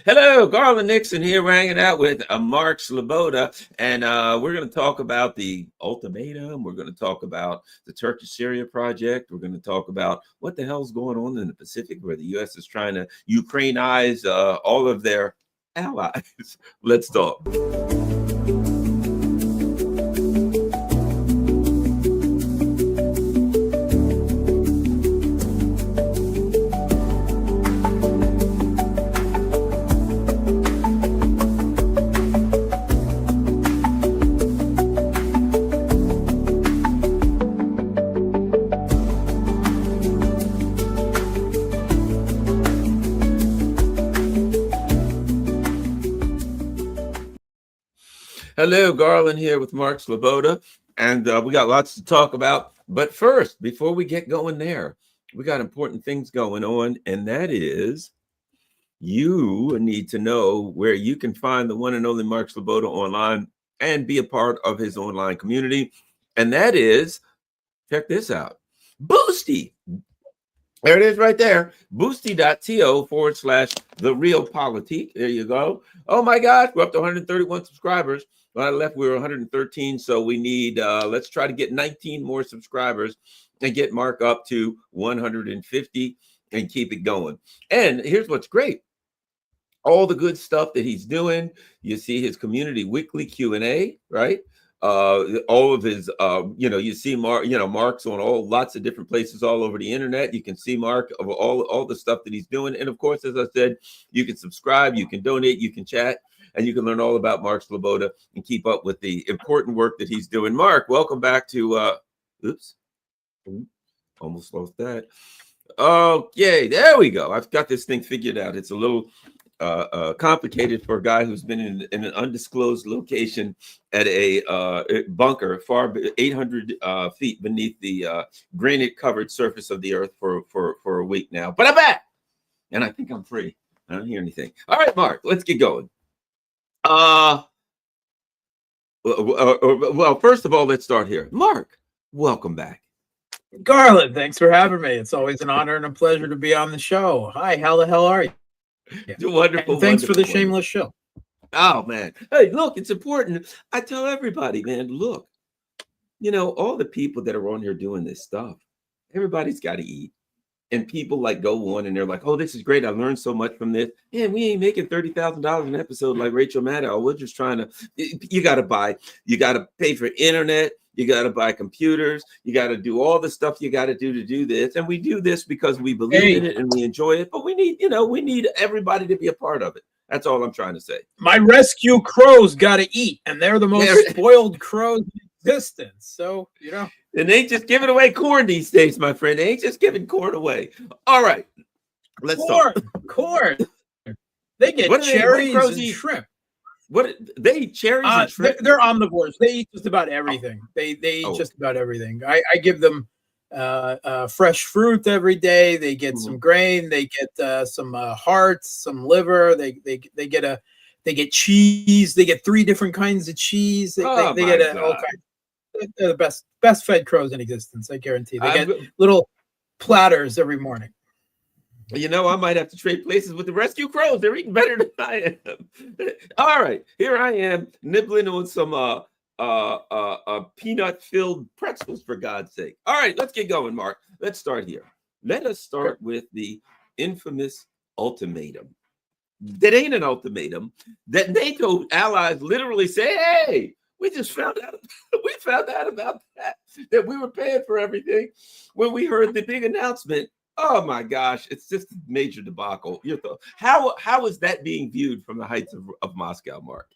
Hello, Garland Nixon here. We're hanging out with Mark Sleboda, and we're going to talk about the ultimatum. We're going to talk about the Turkish Syria project. We're going to talk about what the hell's going on in the Pacific, where the U.S. is trying to Ukrainize all of their allies. Let's talk. Hello, Garland here with Mark Sleboda, and we got lots to talk about. But first, before we get going there, we got important things going on, and that is you need to know where you can find the one and only Mark Sleboda online and be a part of his online community. And that is, check this out, Boosty. There it is right there, boosty.to/therealpolitik. There you go. Oh my gosh, we're up to 131 subscribers. When I left, we were 113, so we need, let's try to get 19 more subscribers and get Mark up to 150 and keep it going. And here's what's great. All the good stuff that he's doing. You see his community weekly Q&A, right? All of his, you see Mark, Mark's on lots of different places all over the internet. You can see Mark of all the stuff that he's doing. And of course, as I said, you can subscribe, you can donate, you can chat, and you can learn all about Mark Sleboda and keep up with the important work that he's doing. Mark, welcome back to, almost lost that. Okay, there we go. I've got this thing figured out. It's a little complicated for a guy who's been in an undisclosed location at a bunker far 800 feet beneath the granite covered surface of the earth for a week now. But I'm back, and I think I'm free. I don't hear anything. All right, Mark, let's get going. Well, first of all, let's start here. Mark, welcome back. Garland, thanks for having me. It's always an honor and a pleasure to be on the show. Hi, how the hell are you? Yeah. Wonderful. And thanks for the shameless show. Oh, man. Hey, look, it's important. I tell everybody, man, look, all the people that are on here doing this stuff, everybody's got to eat. And people go on and they're like, oh, this is great. I learned so much from this. Man, we ain't making $30,000 an episode like Rachel Maddow. We're just trying to, you got to pay for internet. You got to buy computers. You got to do all the stuff you got to do this. And we do this because we believe in it and we enjoy it. But we need everybody to be a part of it. That's all I'm trying to say. My rescue crows got to eat, and they're the most spoiled crows in existence. So, And they ain't just giving away corn these days, my friend. They ain't just giving corn away. All right. Let's talk. Corn. They get cherries and shrimp. What they eat cherries and shrimp? They're omnivores. They eat just about everything. They eat just about everything. I give them fresh fruit every day. They get some grain. They get some hearts, some liver. They get cheese. They get 3 different kinds of cheese. They get all kinds. They're the best fed crows in existence. I guarantee. They get little platters every morning. I might have to trade places with the rescue crows. They're eating better than I am. All right, here I am nibbling on some peanut-filled pretzels, for God's sake. All right, let's get going, Mark. Let's start here. Let us start with the infamous ultimatum. That ain't an ultimatum. That NATO allies literally say, hey, we just found out. We found out about that we were paying for everything when we heard the big announcement. Oh my gosh, it's just a major debacle. How is that being viewed from the heights of Moscow, Mark?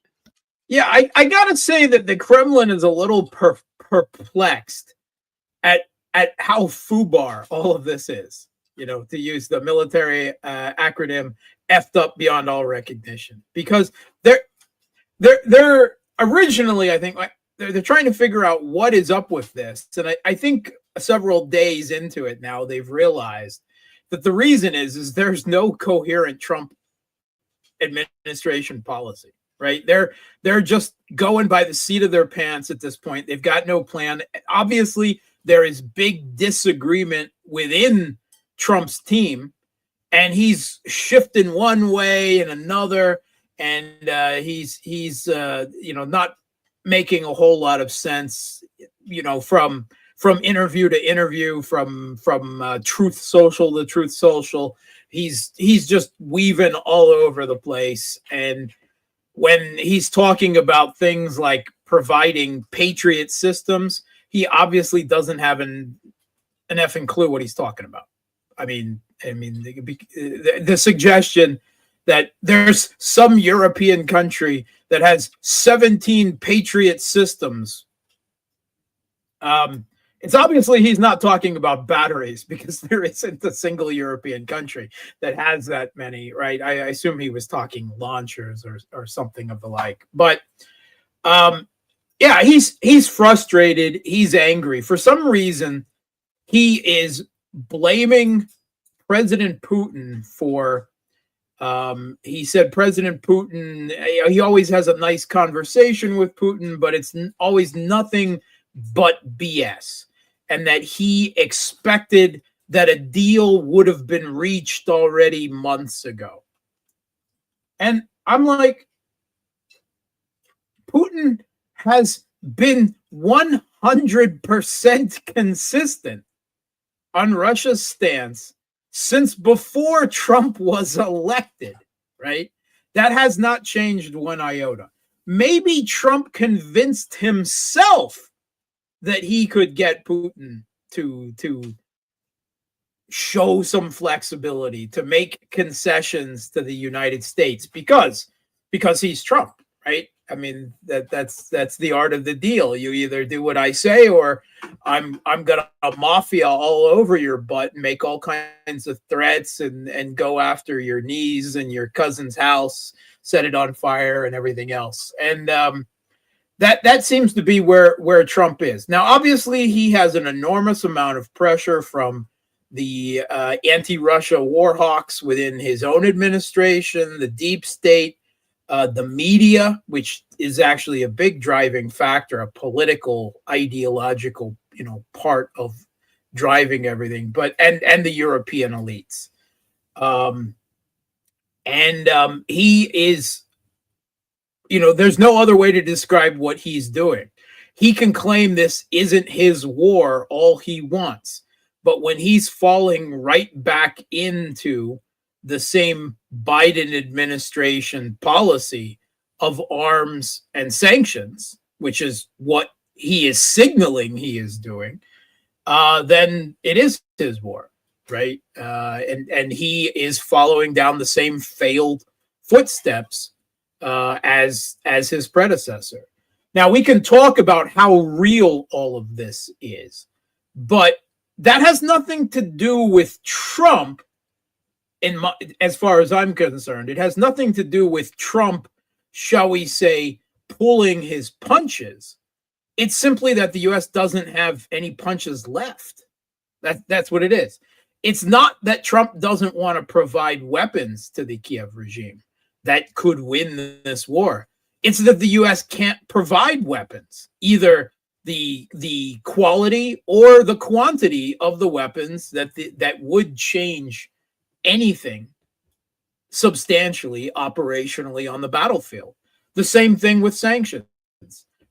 Yeah, I gotta say that the Kremlin is a little perplexed at how FUBAR all of this is. To use the military acronym, effed up beyond all recognition, because they're originally, I think, they're trying to figure out what is up with this, and I think several days into it now, they've realized that the reason is there's no coherent Trump administration policy, right? They're just going by the seat of their pants at this point. They've got no plan. Obviously, there is big disagreement within Trump's team and he's shifting one way and another, and he's not making a whole lot of sense, from interview to interview, from Truth Social to Truth Social. He's just weaving all over the place. And when he's talking about things like providing Patriot systems, he obviously doesn't have an effing clue what he's talking about. I mean, the suggestion that there's some European country that has 17 Patriot systems. It's obviously he's not talking about batteries, because there isn't a single European country that has that many, right? I assume he was talking launchers or something of the like. But yeah, he's frustrated. He's angry. For some reason, he is blaming President Putin for, he said President Putin, he always has a nice conversation with Putin, but it's always nothing but BS. And that he expected that a deal would have been reached already months ago. And I'm like, Putin has been 100% consistent on Russia's stance since before Trump was elected, right? That has not changed one iota. Maybe Trump convinced himself that he could get Putin to show some flexibility, to make concessions to the United States because he's Trump, right? I mean, that's the art of the deal. You either do what I say, or I'm gonna mafia all over your butt and make all kinds of threats and go after your niece and your cousin's house, set it on fire and everything else. And that seems to be where Trump is. Now, obviously, he has an enormous amount of pressure from the anti-Russia war hawks within his own administration, the deep state, the media, which is actually a big driving factor, a political, ideological, part of driving everything, but and the European elites. He is, there's no other way to describe what he's doing. He can claim this isn't his war all he wants, but when he's falling right back into the same Biden administration policy of arms and sanctions, which is what he is signaling he is doing, then it is his war, right? And he is following down the same failed footsteps as his predecessor. Now, we can talk about how real all of this is, but that has nothing to do with Trump. As far as I'm concerned, it has nothing to do with Trump, shall we say, pulling his punches. It's simply that the U.S. doesn't have any punches left. That's what it is. It's not that Trump doesn't want to provide weapons to the Kiev regime that could win this war. It's that the U.S. can't provide weapons, either the quality or the quantity of the weapons that would change anything substantially operationally on the battlefield. The same thing with sanctions.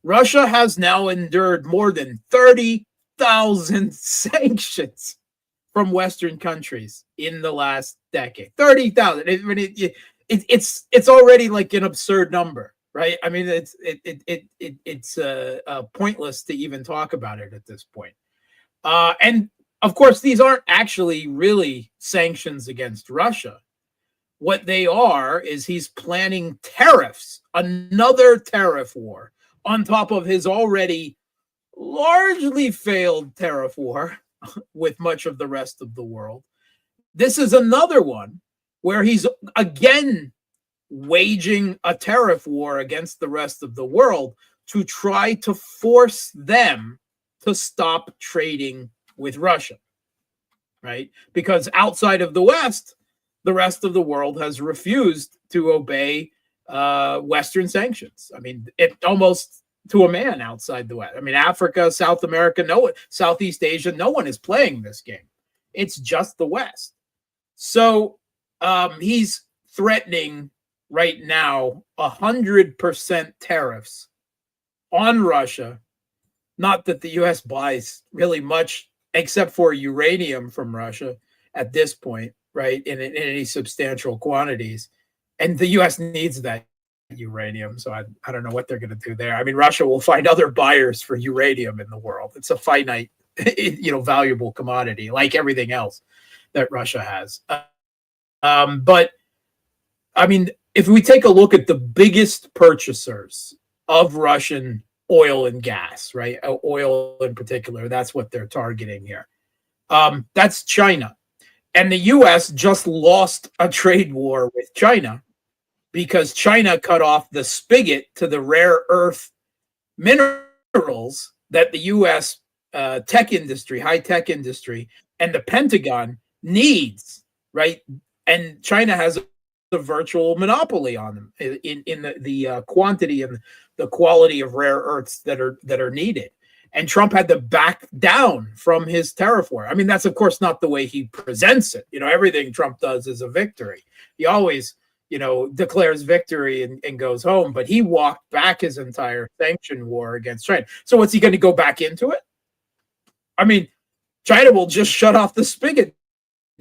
Russia has now endured more than 30,000 sanctions from Western countries in the last decade. 30,000. It's already like an absurd number, right? I mean, it's pointless to even talk about it at this point. And of course, these aren't actually really sanctions against Russia. What they are is he's planning tariffs, another tariff war, on top of his already largely failed tariff war with much of the rest of the world. This is another one where he's again waging a tariff war against the rest of the world to try to force them to stop trading with Russia, right? Because outside of the West, the rest of the world has refused to obey Western sanctions. I mean, it almost to a man outside the West. I mean, Africa, South America, Southeast Asia, no one is playing this game. It's just the West. So He's threatening right now 100% tariffs on Russia. Not that the U.S. buys really much except for uranium from Russia at this point, right? In any substantial quantities. And the U.S. needs that uranium. So I don't know what they're going to do there. I mean, Russia will find other buyers for uranium in the world. It's a finite, valuable commodity like everything else that Russia has. But I mean, if we take a look at the biggest purchasers of Russian oil and gas, right? Oil in particular, that's what they're targeting here. That's China. And the U.S. just lost a trade war with China because China cut off the spigot to the rare earth minerals that the U.S. Tech industry, high tech industry, and the Pentagon needs, right? And China has a virtual monopoly on them in the quantity and the quality of rare earths that are needed. And Trump had to back down from his tariff war. I mean, that's of course not the way he presents it. Everything Trump does is a victory. He always, declares victory and goes home, but he walked back his entire sanction war against China. So what's he going to go back into it? I mean, China will just shut off the spigot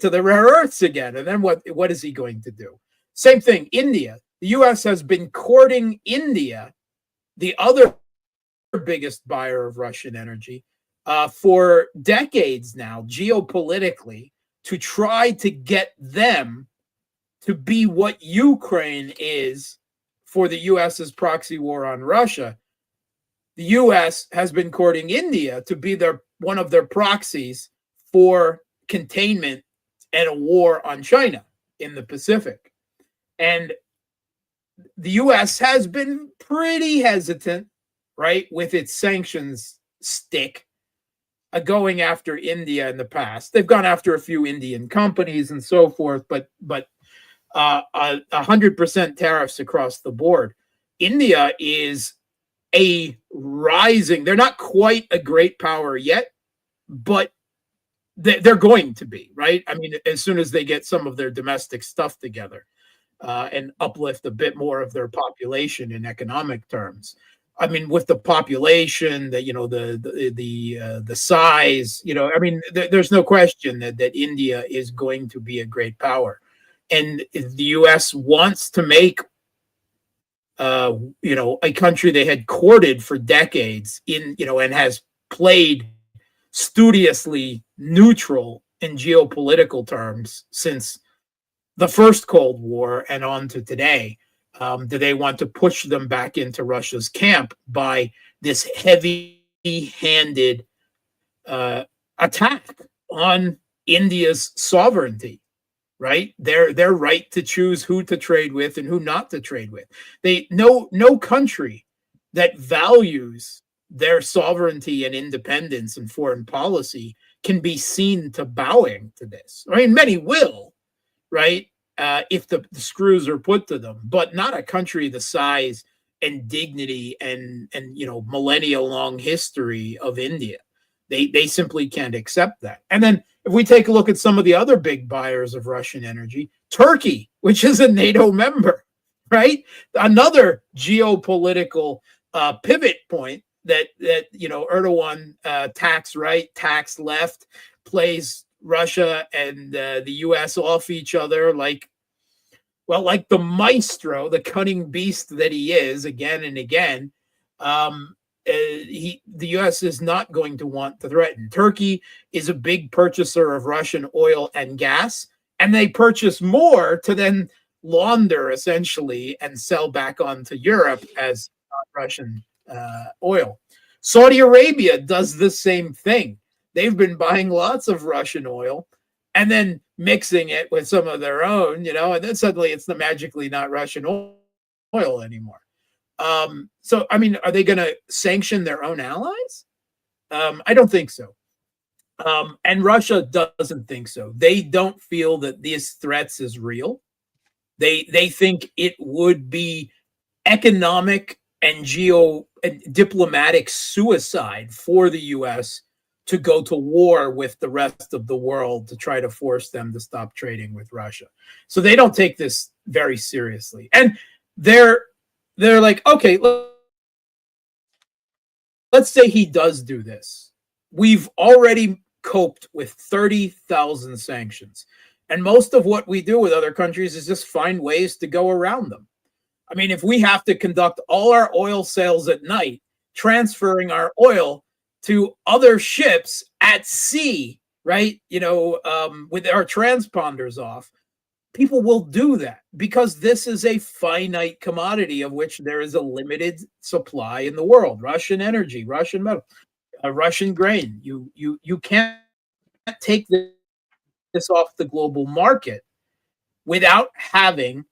to the rare earths again. And then what is he going to do? Same thing, India. The U.S. has been courting India, the other biggest buyer of Russian energy, for decades now, geopolitically, to try to get them to be what Ukraine is for the U.S.'s proxy war on Russia. The U.S. has been courting India to be one of their proxies for containment and a war on China in the Pacific. And the U.S. has been pretty hesitant, right, with its sanctions stick going after India in the past. They've gone after a few Indian companies and so forth, but 100% tariffs across the board. India is a rising, they're not quite a great power yet, but they're going to be, right? I mean, as soon as they get some of their domestic stuff together and uplift a bit more of their population in economic terms. I mean, with the population, the size, I mean, there's no question that India is going to be a great power. And the U.S. wants to make, a country they had courted for decades and has played studiously neutral in geopolitical terms since the first Cold War and on to today. Do they want to push them back into Russia's camp by this heavy-handed attack on India's sovereignty? Right, their right to choose who to trade with and who not to trade with. No country that values their sovereignty and independence and foreign policy can be seen to bowing to this. I mean, many will, right, if the screws are put to them, but not a country the size and dignity and millennia long history of India. They simply can't accept that. And then if we take a look at some of the other big buyers of Russian energy, Turkey, which is a NATO member, right? Another geopolitical pivot point that Erdogan tax right, tax left, plays Russia and the U.S. off each other like the maestro, the cunning beast that he is, again and again. The U.S. is not going to want to threaten. Turkey is a big purchaser of Russian oil and gas, and they purchase more to then launder essentially and sell back onto Europe as Russian oil. Saudi Arabia does the same thing. They've been buying lots of Russian oil and then mixing it with some of their own, and then suddenly it's magically not Russian oil anymore. So, I mean, are they going to sanction their own allies? I don't think so. And Russia doesn't think so. They don't feel that these threats is real. They think it would be economic and diplomatic suicide for the U.S. to go to war with the rest of the world to try to force them to stop trading with Russia. So they don't take this very seriously. And they're like, okay, let's say he does do this. We've already coped with 30,000 sanctions. And most of what we do with other countries is just find ways to go around them. I mean, if we have to conduct all our oil sales at night, transferring our oil to other ships at sea, right? With our transponders off, people will do that because this is a finite commodity of which there is a limited supply in the world. Russian energy, Russian metal, Russian grain. You can't take this off the global market without having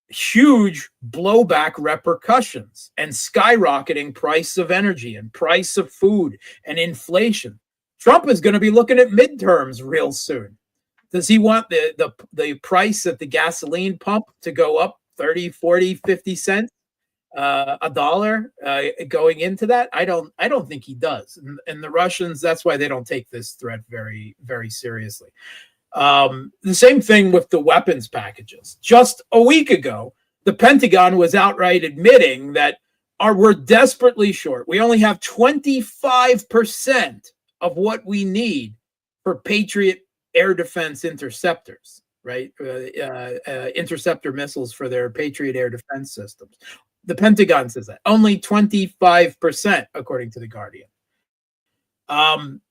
huge blowback repercussions and skyrocketing price of energy and price of food and inflation. Trump is going to be looking at midterms real soon. Does he want the price at the gasoline pump to go up 30, 40, 50 cents, a dollar going into that? I don't think he does. And the Russians, that's why they don't take this threat very, very seriously. The same thing with the weapons packages. Just a week ago, the Pentagon was outright admitting that we're desperately short. We only have 25% of what we need for Patriot air defense interceptors, right? Interceptor missiles for their Patriot air defense systems. The Pentagon says that only 25%, according to The Guardian.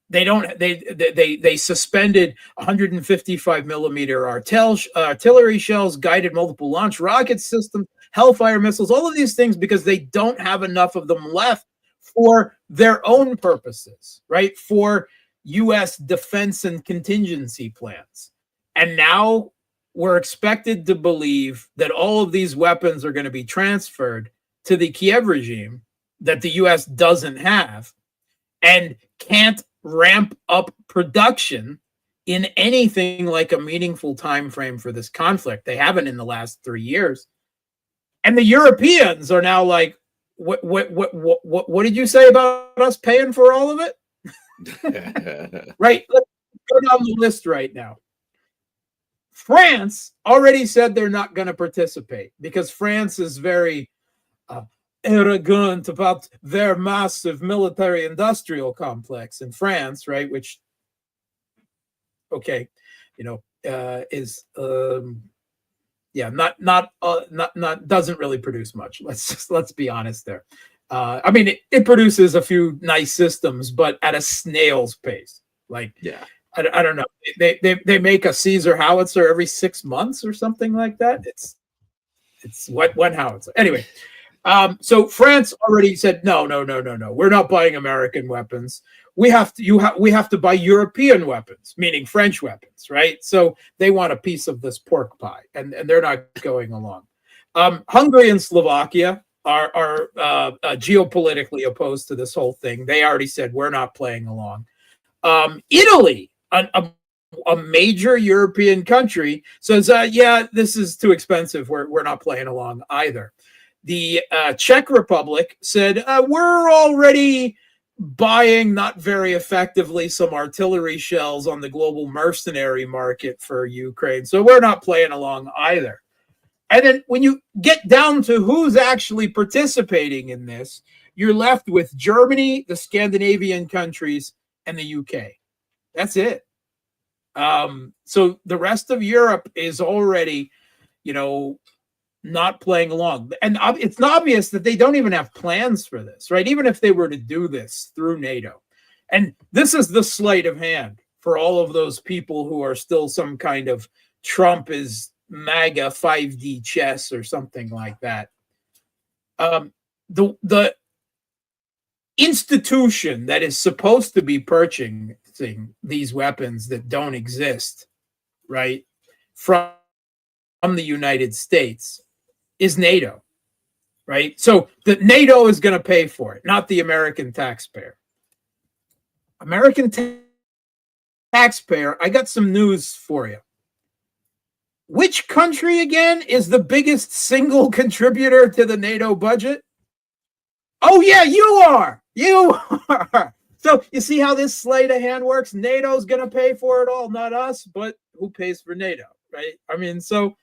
They suspended 155 millimeter artillery shells, guided multiple launch rocket systems, Hellfire missiles, all of these things because they don't have enough of them left for their own purposes, right? For U.S. defense and contingency plans. And now we're expected to believe that all of these weapons are going to be transferred to the Kiev regime that the U.S. doesn't have and can't ramp up production in anything like a meaningful time frame for this conflict. They haven't in the last 3 years. And the Europeans are now like, what did you say about us paying for all of it? Right. Let's go down the list right now. France already said they're not going to participate because France is very arrogant about their massive military industrial complex in France, right? Which, okay, is not doesn't really produce much. Let's be honest there. I mean, it produces a few nice systems, but at a snail's pace. Like, yeah, I don't know. They make a Caesar howitzer every 6 months or something like that. It's one howitzer. Anyway, so France already said no. We're not buying American weapons. We have to buy European weapons, meaning French weapons, right? So they want a piece of this pork pie, and they're not going along. Hungary and Slovakia are geopolitically opposed to this whole thing. They already said we're not playing along. Italy, a major European country, says, yeah, this is too expensive. We're not playing along either. The Czech Republic said, we're already buying, not very effectively, some artillery shells on the global mercenary market for Ukraine. So we're not playing along either. And then when you get down to who's actually participating in this, you're left with Germany, the Scandinavian countries, and the UK. That's it. So the rest of Europe is already, not playing along. And it's obvious that they don't even have plans for this, right? Even if they were to do this through NATO. And this is the sleight of hand for all of those people who are still some kind of Trump is MAGA 5D chess or something like that. The institution that is supposed to be purchasing these weapons that don't exist, right, from the United States is NATO, right? So the NATO is going to pay for it, not the American taxpayer. American taxpayer, I got some news for you. Which country again is the biggest single contributor to the NATO budget? Oh yeah, you are. So you see how this sleight of hand works? NATO's going to pay for it all, not us, but who pays for NATO, right? I mean, so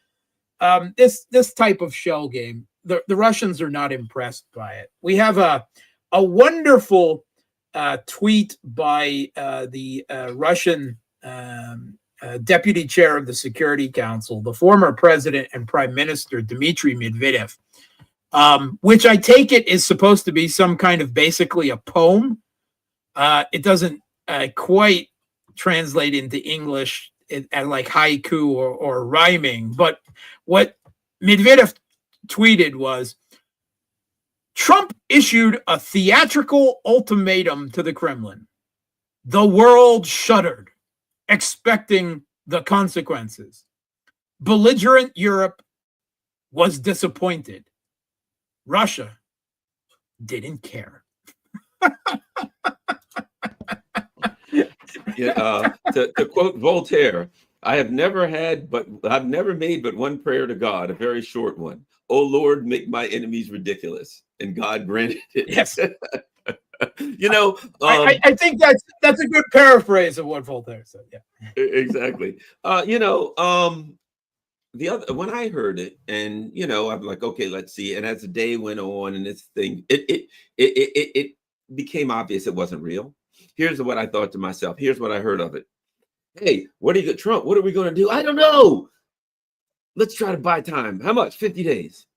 this type of shell game, the Russians are not impressed by it. We have a wonderful tweet by the Russian deputy chair of the Security Council, the former president and prime minister, Dmitry Medvedev, which I take it is supposed to be some kind of basically a poem. It doesn't quite translate into English at like haiku or rhyming. But what Medvedev tweeted was, Trump issued a theatrical ultimatum to the Kremlin. The world shuddered, expecting the consequences. Belligerent Europe was disappointed. Russia didn't care. To quote Voltaire, I've never made but one prayer to God, a very short one. Oh Lord, make my enemies ridiculous. And God granted it. Yes. I think that's a good paraphrase of what Voltaire said. Yeah. Exactly. The other, when I heard it, and I'm like, okay, let's see. And as the day went on, and this thing, it became obvious it wasn't real. Here's what I thought to myself. Here's what I heard of it. Hey, Trump? What are we going to do? I don't know. Let's try to buy time. How much? 50 days.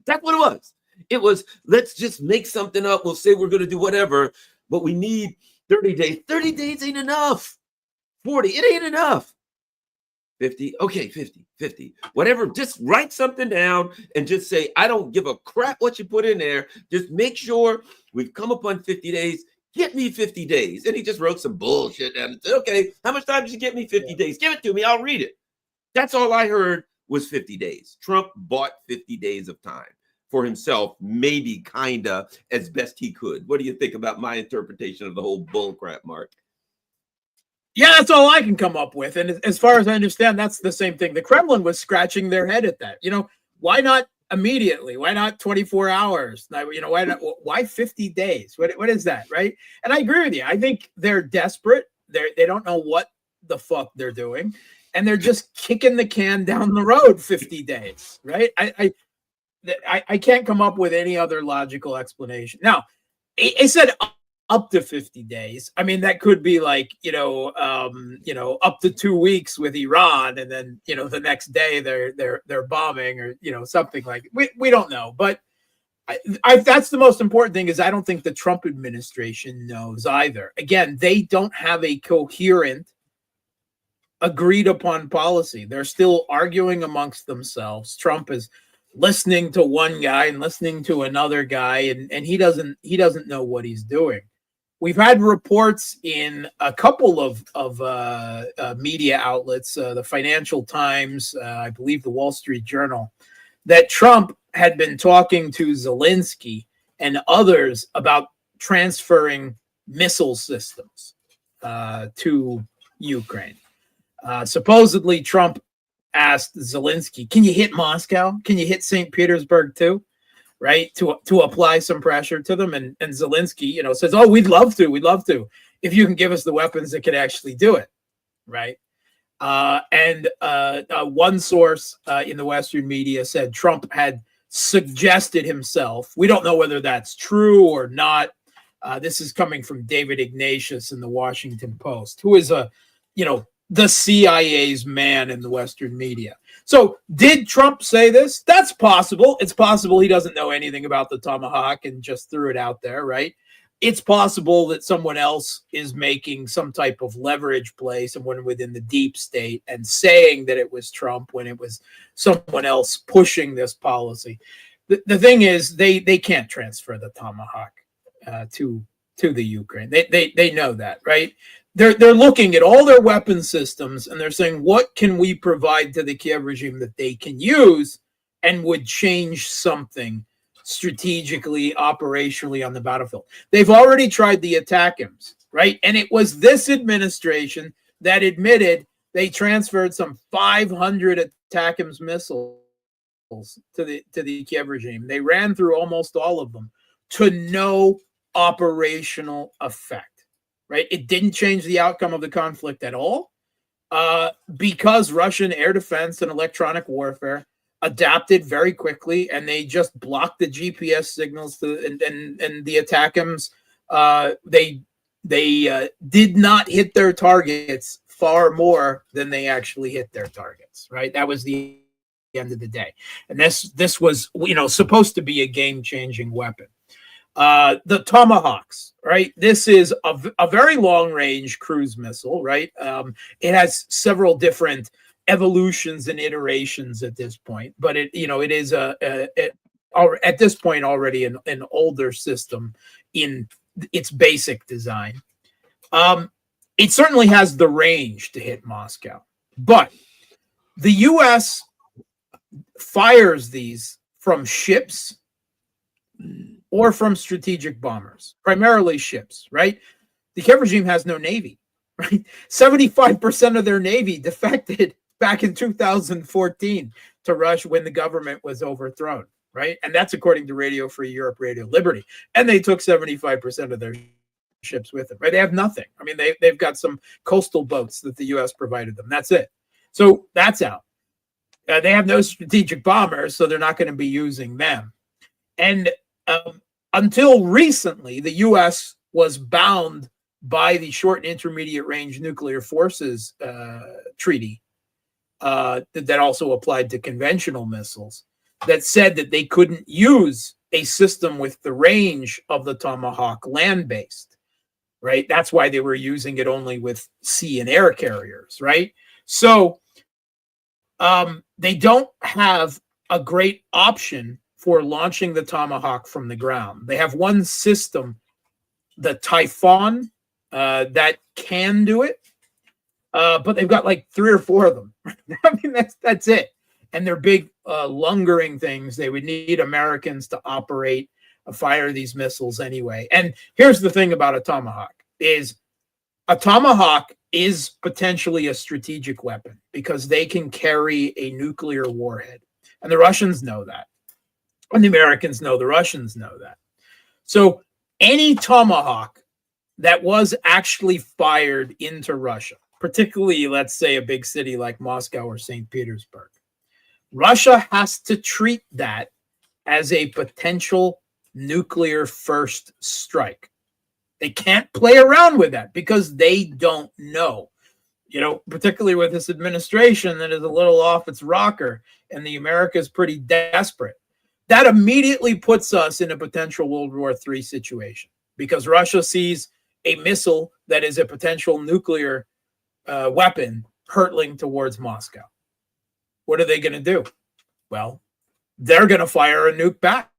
That's what it was. It was, let's just make something up. We'll say we're going to do whatever, but we need 30 days. 30 days ain't enough. 40, it ain't enough. 50, okay, 50, whatever. Just write something down and just say, I don't give a crap what you put in there. Just make sure we've come upon 50 days. Get me 50 days. And he just wrote some bullshit down and said, okay, how much time did you get me? 50 days. Give it to me. I'll read it. That's all I heard was 50 days. Trump bought 50 days of time for himself, maybe kind of as best he could. What do you think about my interpretation of the whole bull crap, Mark? Yeah, that's all I can come up with. And as far as I understand, that's the same thing. The Kremlin was scratching their head at that. Why not immediately? Why not 24 hours? Why not? Why 50 days? What is that, right? And I agree with you. I think they're desperate. They don't know what the fuck they're doing, and they're just kicking the can down the road 50 days, right? I can't come up with any other logical explanation. Now, I said up to 50 days. I mean, that could be like, up to 2 weeks with Iran, and then, the next day they're bombing, or, something like we don't know. But I that's the most important thing, is I don't think the Trump administration knows either. Again, they don't have a coherent, agreed upon policy. They're still arguing amongst themselves. Trump is listening to one guy and listening to another guy, and he doesn't know what he's doing. We've had reports in a couple of media outlets, the Financial Times, I believe the Wall Street Journal, that Trump had been talking to Zelensky and others about transferring missile systems to Ukraine. Supposedly, Trump asked Zelensky, "Can you hit Moscow? Can you hit St. Petersburg too?" Right, to apply some pressure to them, and Zelensky, says, "Oh, we'd love to, if you can give us the weapons that could actually do it." Right, and one source in the Western media said Trump had suggested himself. We don't know whether that's true or not. This is coming from David Ignatius in the Washington Post, who is the CIA's man in the Western media. So did Trump say this? That's possible. It's possible he doesn't know anything about the Tomahawk and just threw it out there, right? It's possible that someone else is making some type of leverage play, someone within the deep state, and saying that it was Trump when it was someone else pushing this policy. The thing is, they can't transfer the Tomahawk to the Ukraine. They know that, right? They're looking at all their weapon systems, and they're saying, what can we provide to the Kiev regime that they can use and would change something strategically, operationally on the battlefield? They've already tried the ATACMS, right? And it was this administration that admitted they transferred some 500 ATACMS missiles to the Kiev regime. They ran through almost all of them to no operational effect. right? It didn't change the outcome of the conflict at all, because Russian air defense and electronic warfare adapted very quickly, and they just blocked the GPS signals and the ATACMS. They did not hit their targets far more than they actually hit their targets, right? That was the end of the day. And this was, supposed to be a game-changing weapon. The Tomahawks, right? This is a very long-range cruise missile, right? It has several different evolutions and iterations at this point, but it is at this point already an older system in its basic design. It certainly has the range to hit Moscow, but the U.S. fires these from ships or from strategic bombers, primarily ships, right? The Kiev regime has no navy, right? 75% of their navy defected back in 2014 to Russia when the government was overthrown, right? And that's according to Radio Free Europe, Radio Liberty. And they took 75% of their ships with them, right? They have nothing. I mean, they've got some coastal boats that the U.S. provided them. That's it. So that's out. They have no strategic bombers, so they're not going to be using them. And until recently, the U.S. was bound by the Short and Intermediate Range Nuclear Forces Treaty that also applied to conventional missiles, that said that they couldn't use a system with the range of the Tomahawk land-based, right? That's why they were using it only with sea and air carriers, right? So they don't have a great option for launching the Tomahawk from the ground. They have one system, the Typhoon, that can do it, but they've got like 3 or 4 of them. I mean, that's it. And they're big lungering things. They would need Americans to fire these missiles anyway. And here's the thing about a Tomahawk is a Tomahawk is potentially a strategic weapon because they can carry a nuclear warhead. And the Russians know that. And the Americans know, the Russians know that. So any Tomahawk that was actually fired into Russia, particularly, let's say, a big city like Moscow or St. Petersburg, Russia has to treat that as a potential nuclear first strike. They can't play around with that because they don't know. Particularly with this administration that is a little off its rocker and the America's pretty desperate. That immediately puts us in a potential World War III situation because Russia sees a missile that is a potential nuclear weapon hurtling towards Moscow. What are they going to do? Well, they're going to fire a nuke back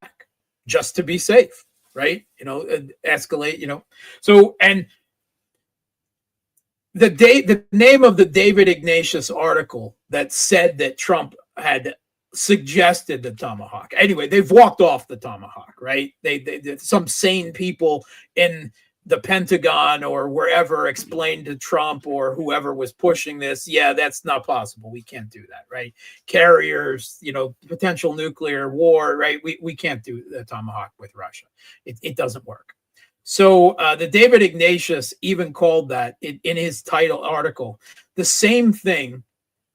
just to be safe, right? Escalate, So, and the name of the David Ignatius article that said that Trump had suggested the Tomahawk. Anyway, they've walked off the Tomahawk, right? They some sane people in the Pentagon or wherever explained to Trump or whoever was pushing this, yeah, that's not possible. We can't do that, right? Carriers, potential nuclear war, right? We can't do the Tomahawk with Russia. It doesn't work. So the David Ignatius even called that in his title article, the same thing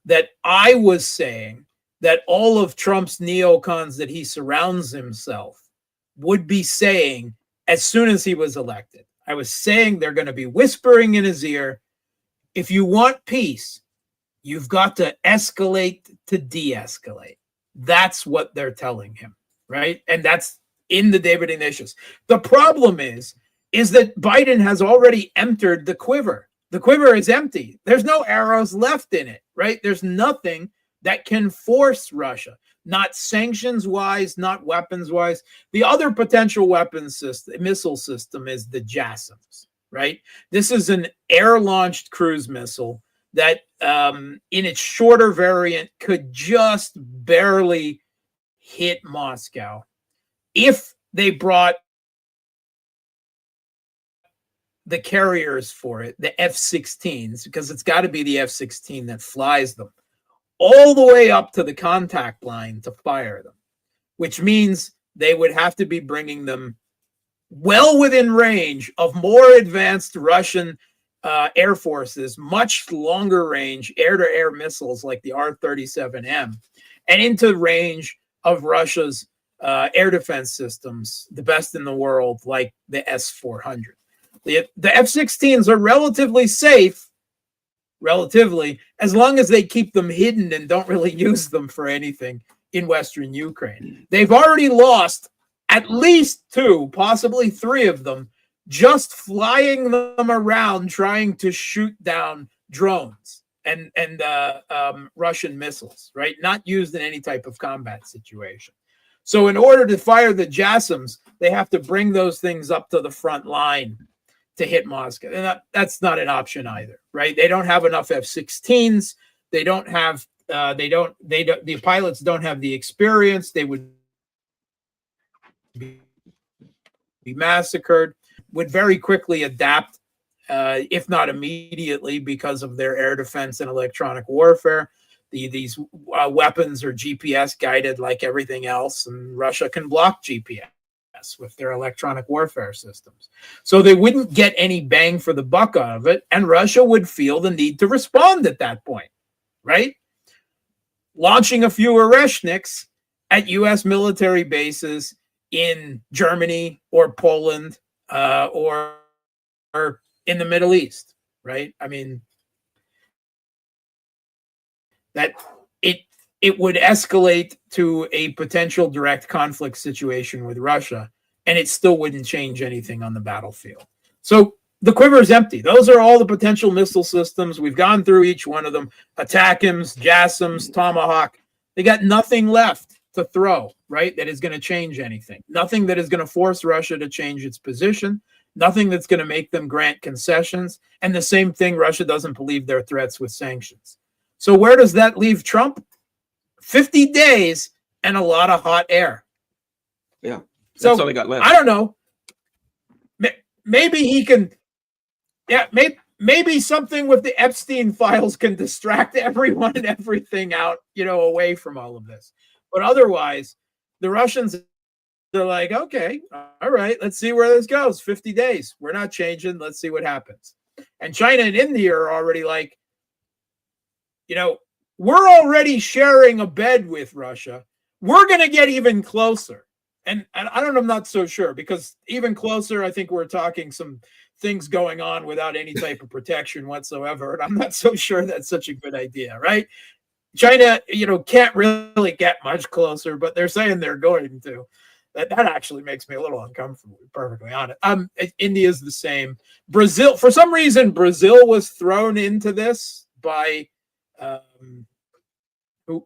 that I was saying that all of Trump's neocons that he surrounds himself would be saying as soon as he was elected. I was saying they're going to be whispering in his ear, if you want peace, you've got to escalate to de-escalate. That's what they're telling him, right? And that's in the David Ignatius. The problem is that Biden has already entered the quiver. The quiver is empty. There's no arrows left in it, right? There's nothing that can force Russia, not sanctions-wise, not weapons-wise. The other potential missile system is the JASSMs, right? This is an air-launched cruise missile that, in its shorter variant, could just barely hit Moscow. If they brought the carriers for it, the F-16s, because it's got to be the F-16 that flies them, all the way up to the contact line to fire them, which means they would have to be bringing them well within range of more advanced Russian air forces, much longer range air-to-air missiles like the R-37M, and into range of Russia's air defense systems, the best in the world, like the S-400. The F-16s are relatively safe, as long as they keep them hidden and don't really use them for anything in Western Ukraine. They've already lost at least 2, possibly 3 of them, just flying them around trying to shoot down drones and Russian missiles, right? Not used in any type of combat situation. So in order to fire the JASSMs, they have to bring those things up to the front line to hit Moscow. And that's not an option either, right? They don't have enough F-16s. They don't have, the pilots don't have the experience. They would be massacred, would very quickly adapt, if not immediately, because of their air defense and electronic warfare. These weapons are GPS guided like everything else, and Russia can block GPS with their electronic warfare systems. So they wouldn't get any bang for the buck out of it, and Russia would feel the need to respond at that point, right? Launching a few Oreshniks at U.S. military bases in Germany or Poland or in the Middle East, right? I mean, that it would escalate to a potential direct conflict situation with Russia, and it still wouldn't change anything on the battlefield. So the quiver is empty. Those are all the potential missile systems. We've gone through each one of them. ATACMS, JASSMs, Tomahawk. They got nothing left to throw, right, that is going to change anything. Nothing that is going to force Russia to change its position. Nothing that's going to make them grant concessions. And the same thing, Russia doesn't believe their threats with sanctions. So where does that leave Trump? 50 days and a lot of hot air. Yeah, that's all they got left. I don't know. Maybe he can. Yeah, maybe something with the Epstein files can distract everyone and everything out, away from all of this. But otherwise, the Russians, they're like, okay, all right, let's see where this goes. 50 days. We're not changing. Let's see what happens. And China and India are already like, we're already sharing a bed with Russia. We're going to get even closer. And I don't know, I'm not so sure, because even closer, I think we're talking some things going on without any type of protection whatsoever. And I'm not so sure that's such a good idea, right? China, can't really get much closer, but they're saying they're going to. That actually makes me a little uncomfortable, to be perfectly honest. India's the same. Brazil, for some reason, Brazil was thrown into this by who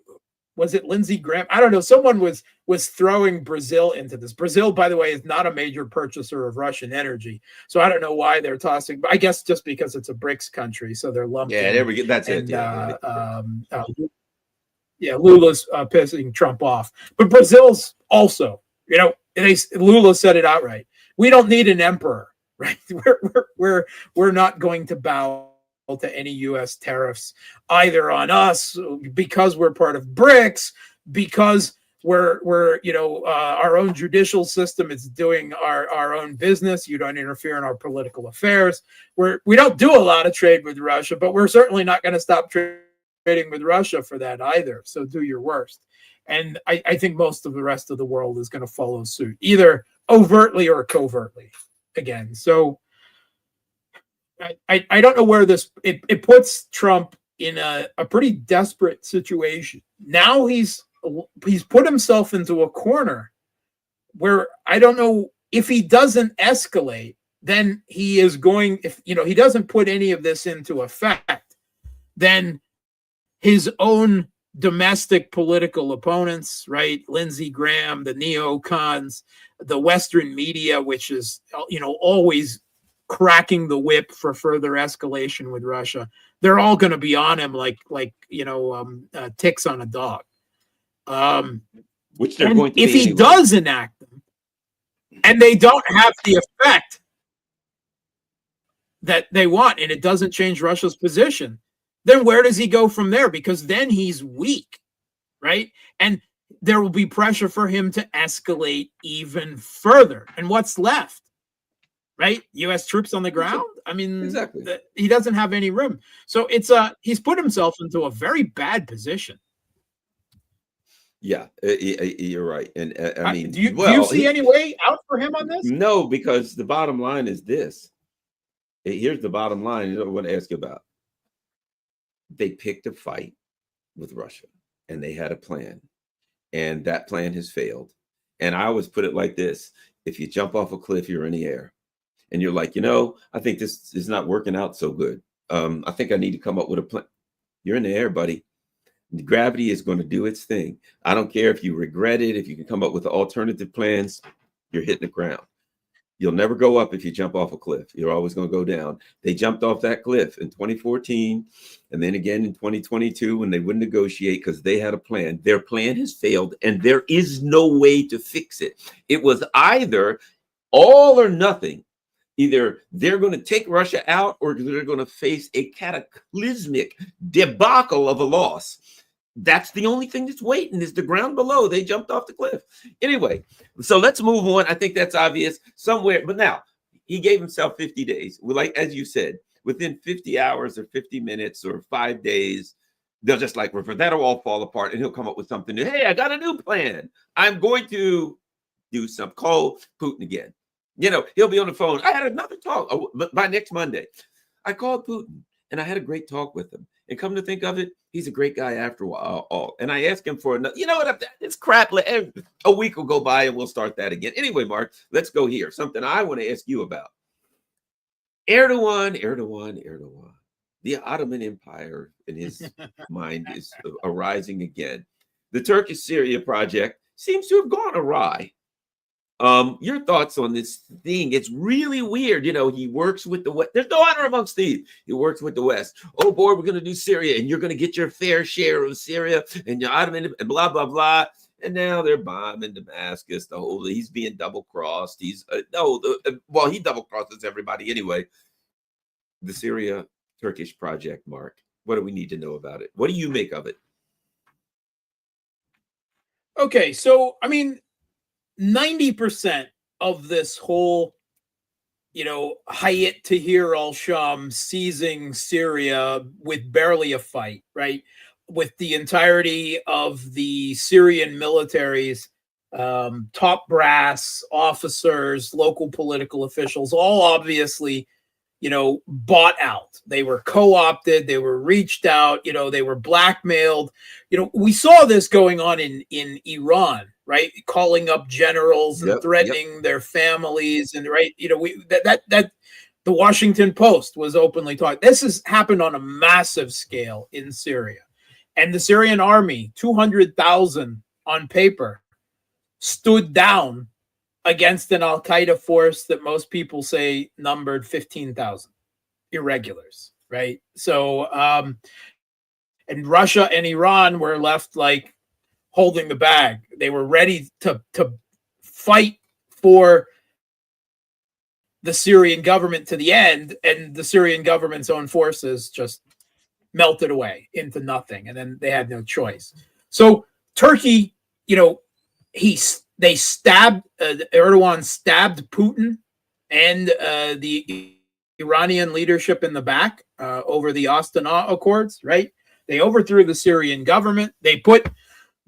was it? Lindsey Graham? I don't know. Someone was throwing Brazil into this. Brazil, by the way, is not a major purchaser of Russian energy, so I don't know why they're tossing. I guess just because it's a BRICS country, so they're lumped. Yeah, there we go. That's it. Lula's pissing Trump off, but Brazil's also, Lula said it outright. We don't need an emperor, right? We're not going to bow to any U.S. tariffs either on us, because we're part of BRICS, because we're our own judicial system is doing our own business. You don't interfere in our political affairs. We don't do a lot of trade with Russia, but we're certainly not going to stop trading with Russia for that either. So do your worst. And I think most of the rest of the world is going to follow suit, either overtly or covertly again. So I don't know where it puts Trump in a pretty desperate situation. Now he's put himself into a corner where I don't know if he doesn't escalate, then he is going, if he doesn't put any of this into effect, then his own domestic political opponents, right? Lindsey Graham, the neocons, the Western media, which is, always cracking the whip for further escalation with Russia. They're all going to be on him like ticks on a dog. Which they're going to if be he anyway. does enact them, and they don't have the effect that they want, and it doesn't change Russia's position, then where does he go from there? Because then he's weak, right? And there will be pressure for him to escalate even further. And what's left? right? U.S. troops on the ground. I mean, exactly. He doesn't have any room. So he's put himself into a very bad position. Yeah, you're right. And I mean, do you well, see any way out for him on this? no, because the bottom line is this. Here's the bottom line. I want to ask you about. They picked a fight with Russia, and they had a plan, and that plan has failed. And I always put it like this: if you jump off a cliff, you're in the air, and you're like, I think this is not working out so good. I think I need to come up with a plan. You're in the air, buddy. Gravity is going to do its thing. I don't care if you regret it. If you can come up with alternative plans, you're hitting the ground. You'll never go up if you jump off a cliff. You're always going to go down. They jumped off that cliff in 2014 and then again in 2022 when they wouldn't negotiate because they had a plan. Their plan has failed and there is no way to fix it. It was either all or nothing. Either they're going to take Russia out or they're going to face a cataclysmic debacle of a loss. That's the only thing that's waiting is the ground below. They jumped off the cliff. Anyway, so let's move on. I think that's obvious somewhere. But now he gave himself 50 days. Like, as you said, within 50 hours or 50 minutes or 5 days, they'll just like, that'll all fall apart and he'll come up with something new. Hey, I got a new plan. I'm going to do some, call Putin again. He'll be on the phone. I had another talk by next Monday. I called Putin and I had a great talk with him. And come to think of it, he's a great guy after all. And I asked him for another, it's crap. A week will go by and we'll start that again. Anyway, Mark, let's go here. Something I want to ask you about. Erdogan. The Ottoman Empire in his mind is arising again. The Turkish Syria project seems to have gone awry. Your thoughts on this thing? It's really weird. He works with the West. There's no honor amongst thieves. He works with the West. Oh boy, we're going to do Syria and you're going to get your fair share of Syria and your Ottoman and blah, blah, blah. And now they're bombing Damascus. He's being double crossed. He double crosses everybody anyway. The Syria Turkish project, Mark. What do we need to know about it? What do you make of it? Okay. So, 90% of this whole, Hayat Tahrir al-Sham seizing Syria with barely a fight, right? With the entirety of the Syrian military's top brass, officers, local political officials, all obviously, bought out. They were co-opted, they were reached out, they were blackmailed. We saw this going on in Iran, right? Calling up generals and threatening their families, and right, that the Washington Post was openly talking. This has happened on a massive scale in Syria, and the Syrian army, 200,000 on paper, stood down against an Al-Qaeda force that most people say numbered 15,000 irregulars, right? So, and Russia and Iran were left like holding the bag. They were ready to fight for the Syrian government to the end, and the Syrian government's own forces just melted away into nothing, and then they had no choice. So Turkey, Erdogan stabbed Putin and the Iranian leadership in the back over the Astana Accords, right? They overthrew the Syrian government. They put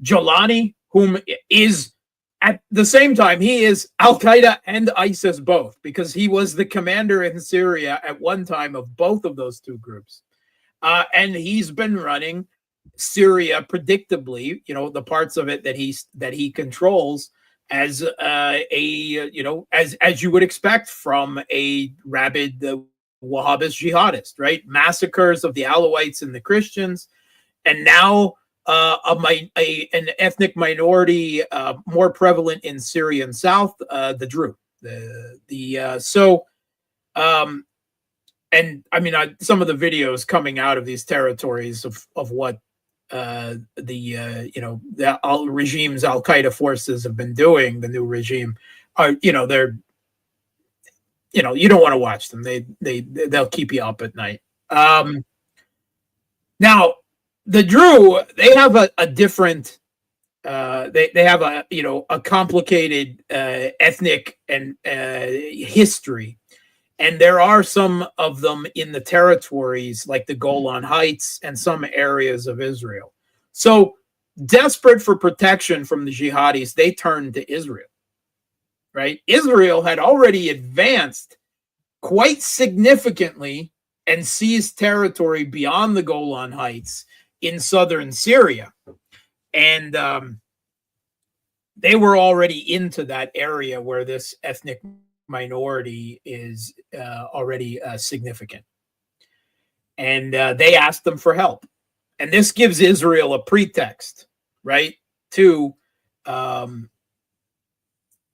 Jolani, whom is at the same time, he is Al-Qaeda and ISIS both, because he was the commander in Syria at one time of both of those two groups. And he's been running Syria predictably, the parts of it that he controls as as you would expect from a rabid Wahhabist jihadist, right? Massacres of the Alawites and the Christians, and now an ethnic minority more prevalent in Syrian south, the Druze. Some of the videos coming out of these territories of what the regime's Al-Qaeda forces have been doing, the new regime, are, they're, you don't want to watch them. They'll keep you up at night. Now the Druze, they have a different, they have a complicated ethnic and history. And there are some of them in the territories like the Golan Heights and some areas of Israel. So desperate for protection from the jihadis, they turned to Israel, right? Israel had already advanced quite significantly and seized territory beyond the Golan Heights in southern Syria. And they were already into that area where this ethnic minority is already significant. And they asked them for help. And this gives Israel a pretext, right, to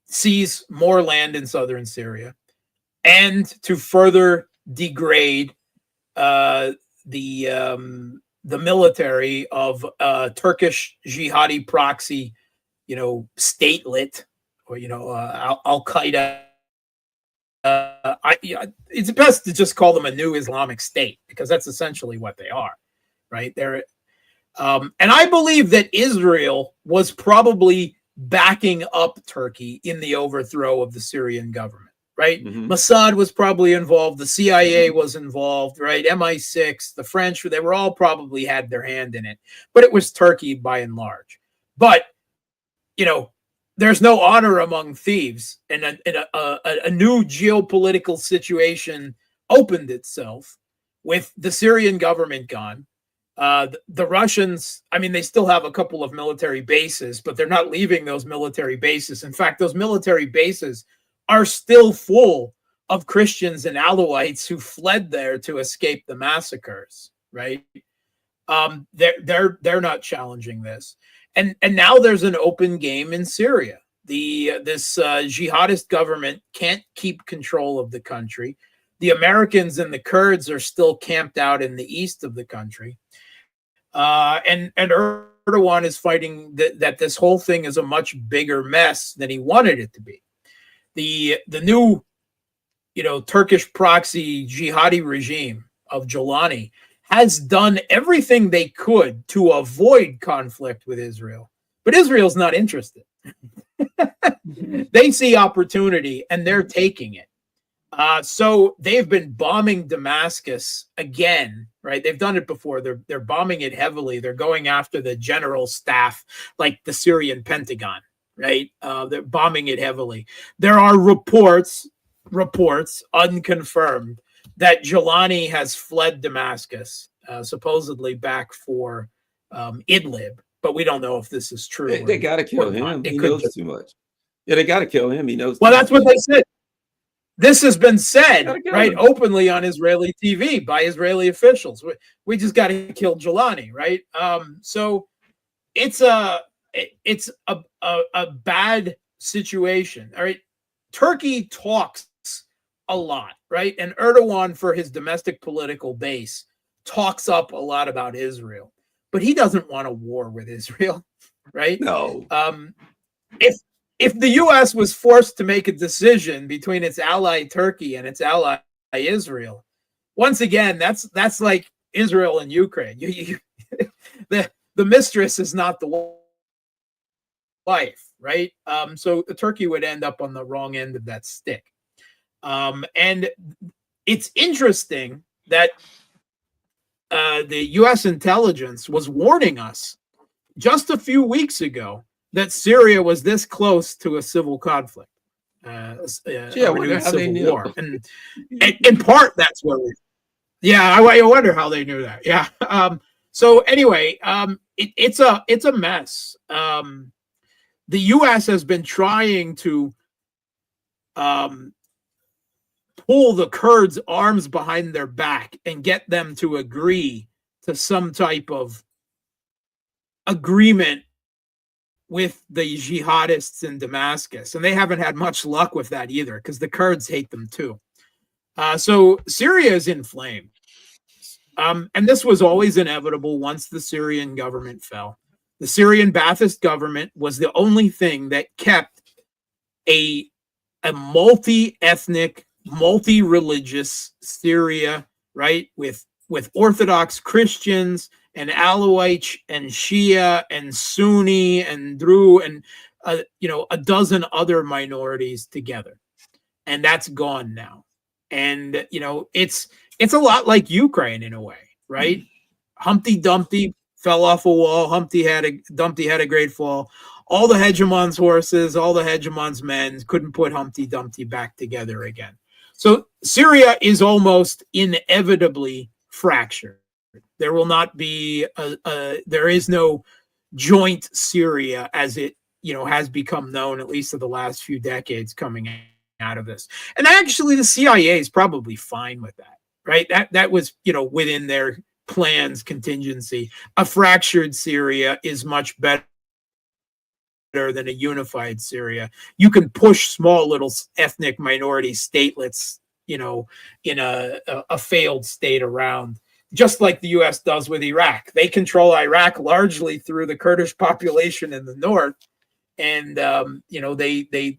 seize more land in southern Syria and to further degrade the military of Turkish jihadi proxy, statelet, or Al Qaeda. It's best to just call them a new Islamic State, because that's essentially what they are, right? And I believe that Israel was probably backing up Turkey in the overthrow of the Syrian government, right? Mossad was probably involved. The CIA was involved, right? MI6, the French, they were all probably had their hand in it, but it was Turkey by and large. But, there's no honor among thieves, and a new geopolitical situation opened itself with the Syrian government gone. The Russians, they still have a couple of military bases, but they're not leaving those military bases. In fact, those military bases are still full of Christians and Alawites who fled there to escape the massacres, right? They're not challenging this. And now there's an open game in Syria. This jihadist government can't keep control of the country. The Americans and the Kurds are still camped out in the east of the country. And Erdogan is fighting that this whole thing is a much bigger mess than he wanted it to be. The new, Turkish proxy jihadi regime of Jolani has done everything they could to avoid conflict with Israel, but Israel's not interested. They see opportunity and they're taking it. So they've been bombing Damascus again, right? They've done it before. They're bombing it heavily. They're going after the general staff, like the Syrian Pentagon, right? They're bombing it heavily. There are reports, unconfirmed, that Jolani has fled Damascus, supposedly back for Idlib, but we don't know if this is true. They got to kill him. He knows too much. Yeah, they got to kill him. He knows. Well, that's what they said. This has been said, right, openly on Israeli TV by Israeli officials. We just got to kill Jolani, right? So it's a bad situation. All right, Turkey talks a lot, right? And Erdogan, for his domestic political base, talks up a lot about Israel, but he doesn't want a war with Israel, right? No. If the U.S. was forced to make a decision between its ally Turkey and its ally Israel, once again, that's like Israel and Ukraine. The mistress is not the wife, right? So Turkey would end up on the wrong end of that stick. And it's interesting that the U.S. intelligence was warning us just a few weeks ago that Syria was this close to a civil conflict, a renewed civil war. And in part, that's where I wonder how they knew that. Yeah. So anyway, it's a mess. The U.S. has been trying to pull the Kurds' arms behind their back and get them to agree to some type of agreement with the jihadists in Damascus. And they haven't had much luck with that either, because the Kurds hate them too. So Syria is in flames. And this was always inevitable once the Syrian government fell. The Syrian Ba'athist government was the only thing that kept a multi-ethnic, multi-religious Syria, right? With Orthodox Christians and Alawite and Shia and Sunni and Druze and a dozen other minorities together. And that's gone now. And it's a lot like Ukraine in a way, right? Humpty Dumpty fell off a wall. Dumpty had a great fall. All the hegemon's horses, all the hegemon's men couldn't put Humpty Dumpty back together again. So Syria is almost inevitably fractured. There will not be there is no joint Syria as it has become known, at least for the last few decades, coming out of this. And actually the CIA is probably fine with that, right? That was within their plans contingency. A fractured Syria is much better than a unified Syria. You can push small little ethnic minority statelets, in a failed state around, just like the U.S. does with Iraq. They control Iraq largely through the Kurdish population in the north, and they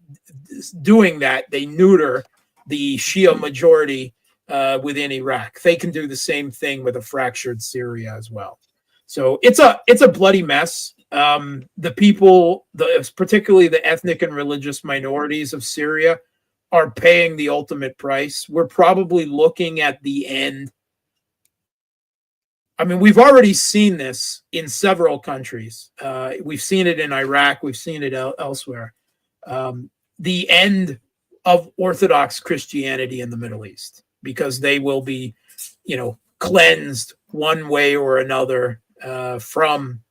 doing that, they neuter the Shia majority within Iraq. They can do the same thing with a fractured Syria as well. So it's a bloody mess. The people, particularly the ethnic and religious minorities of Syria, are paying the ultimate price. We're probably looking at the end. I mean, we've already seen this in several countries. We've seen it in Iraq. We've seen it elsewhere. The end of Orthodox Christianity in the Middle East, because they will be, cleansed one way or another from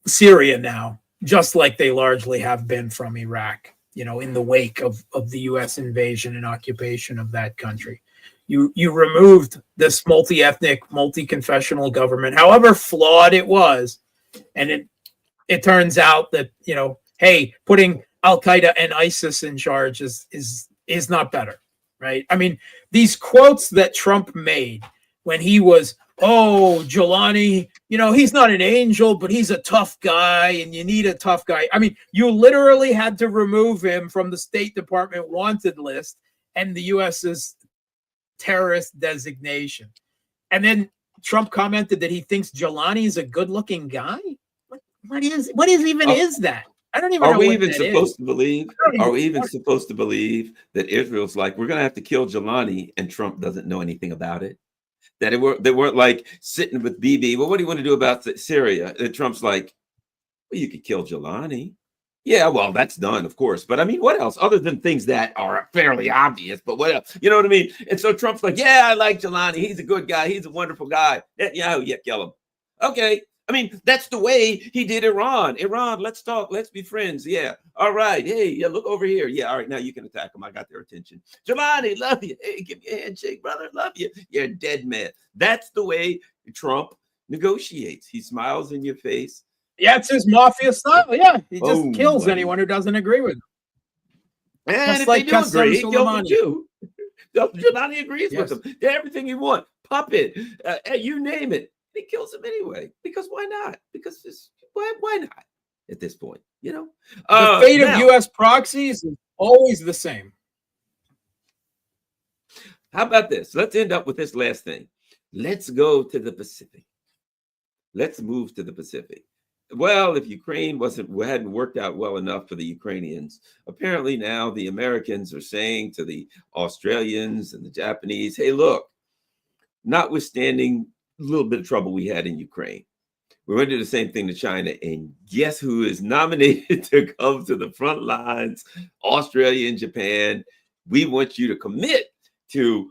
Syria now, just like they largely have been from Iraq, in the wake of the U.S. invasion and occupation of that country. You removed this multi-ethnic, multi-confessional government, however flawed it was, and it turns out that hey, putting Al-Qaeda and ISIS in charge is not better, right? I mean, these quotes that Trump made when he was, Giuliani, he's not an angel, but he's a tough guy, and you need a tough guy. I mean, you literally had to remove him from the State Department wanted list and the U.S.'s terrorist designation. And then Trump commented that he thinks Giuliani is a good-looking guy. What is that? I don't even know. Are we even supposed to believe? Are we even supposed to believe that Israel's like, we're going to have to kill Giuliani, and Trump doesn't know anything about it? That they weren't like sitting with Bibi. Well, what do you want to do about Syria? And Trump's like, well, you could kill Giuliani. Yeah, well, that's done, of course. But I mean, what else? Other than things that are fairly obvious, but what else? You know what I mean? And so Trump's like, yeah, I like Giuliani. He's a good guy. He's a wonderful guy. Yeah, kill him. Okay. I mean, that's the way he did Iran. Iran, let's talk. Let's be friends. Yeah. All right. Hey, yeah, look over here. Yeah. All right. Now you can attack them. I got their attention. Giuliani, love you. Hey, give me a handshake, brother. Love you. You're a dead man. That's the way Trump negotiates. He smiles in your face. Yeah, it's his mafia style. Yeah. He just kills anyone who doesn't agree with him. And just if like they do agree, he kills them too. Giuliani agrees with him. Everything you want. Puppet. You name it. He kills him anyway, because why not? Because why not at this point? The fate of U.S. proxies is always the same. How about this? Let's end up with this last thing. Let's go to the Pacific. Let's move to the Pacific. Well, if Ukraine hadn't worked out well enough for the Ukrainians, apparently now the Americans are saying to the Australians and the Japanese, hey, look, notwithstanding a little bit of trouble we had in Ukraine, we're going to do the same thing to China. And guess who is nominated to come to the front lines? Australia and Japan. We want you to commit to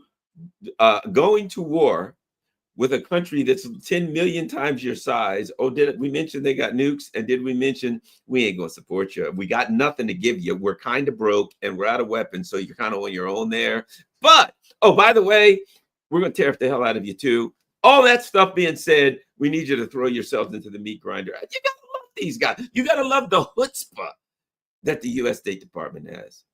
going to war with a country that's 10 million times your size. Oh, did we mention they got nukes? And did we mention we ain't going to support you? We got nothing to give you. We're kind of broke and we're out of weapons. So you're kind of on your own there. But, by the way, we're going to tear the hell out of you too. All that stuff being said, we need you to throw yourselves into the meat grinder. You got to love these guys. You got to love the chutzpah that the U.S. State Department has.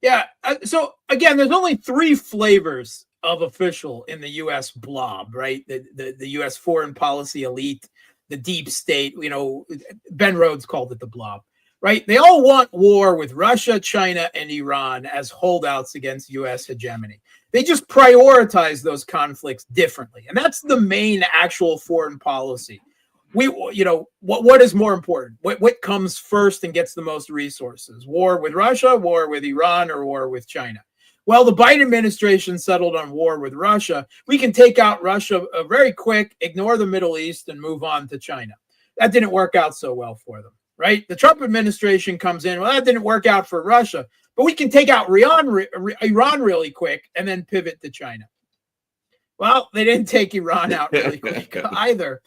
Yeah. So again, there's only 3 flavors of official in the U.S. blob, right? The U.S. foreign policy elite, the deep state. Ben Rhodes called it the blob. Right? They all want war with Russia, China, and Iran as holdouts against U.S. hegemony. They just prioritize those conflicts differently. And that's the main actual foreign policy. what is more important? What comes first and gets the most resources? War with Russia, war with Iran, or war with China? Well, the Biden administration settled on war with Russia. We can take out Russia very quick, ignore the Middle East, and move on to China. That didn't work out so well for them, right? The Trump administration comes in. Well, that didn't work out for Russia, but we can take out Iran really quick and then pivot to China. Well, they didn't take Iran out really quick either.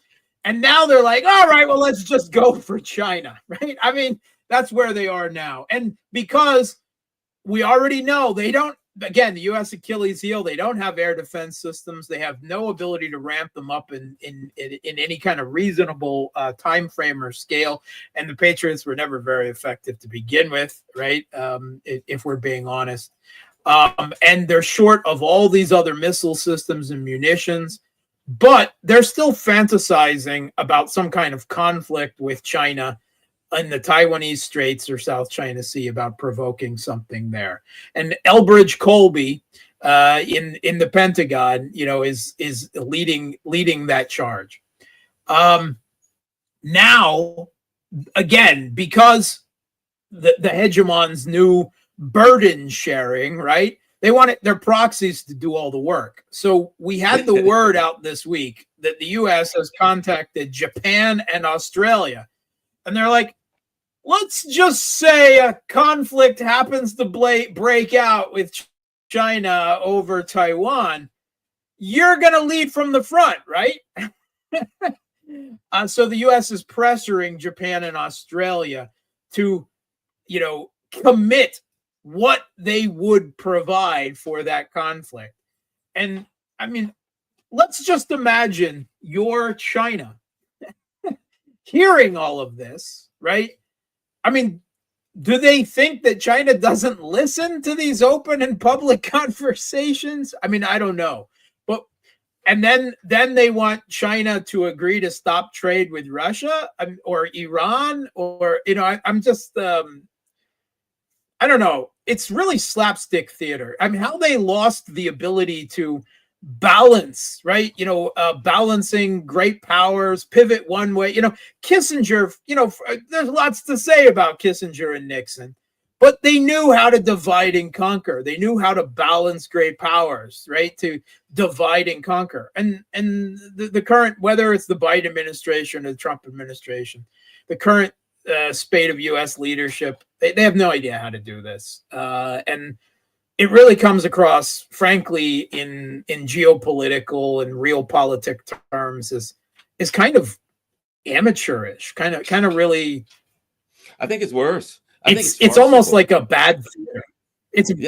And now they're like, all right, well, let's just go for China, right? I mean, that's where they are now. And because we already know they don't, again, the U.S. Achilles heel, they don't have air defense systems. They have no ability to ramp them up in any kind of reasonable time frame or scale. And the Patriots were never very effective to begin with, right? If we're being honest. And they're short of all these other missile systems and munitions. But they're still fantasizing about some kind of conflict with China in the Taiwanese Straits or South China Sea, about provoking something there. And Elbridge Colby in the Pentagon, is leading that charge. Now, again, because the hegemon's new burden sharing, right? They wanted their proxies to do all the work. So we had the word out this week that the U.S. has contacted Japan and Australia. And they're like, let's just say a conflict happens to break out with China over Taiwan. You're going to lead from the front, right? So the U.S. is pressuring Japan and Australia to, commit what they would provide for that conflict. And I mean, let's just imagine you're China hearing all of this, right? I mean, do they think that China doesn't listen to these open and public conversations? I mean, I don't know. And then they want China to agree to stop trade with Russia or Iran, or, I'm just, I don't know. It's really slapstick theater. I mean, how they lost the ability to balance, right? Balancing great powers, pivot one way. Kissinger, there's lots to say about Kissinger and Nixon, but they knew how to divide and conquer. They knew how to balance great powers, right? To divide and conquer. And the current, whether it's the Biden administration or the Trump administration, the current spate of U.S. leadership, they have no idea how to do this. And it really comes across, frankly, in geopolitical and realpolitik terms is kind of amateurish, kind of really. I think it's worse. It's almost like a bad theater.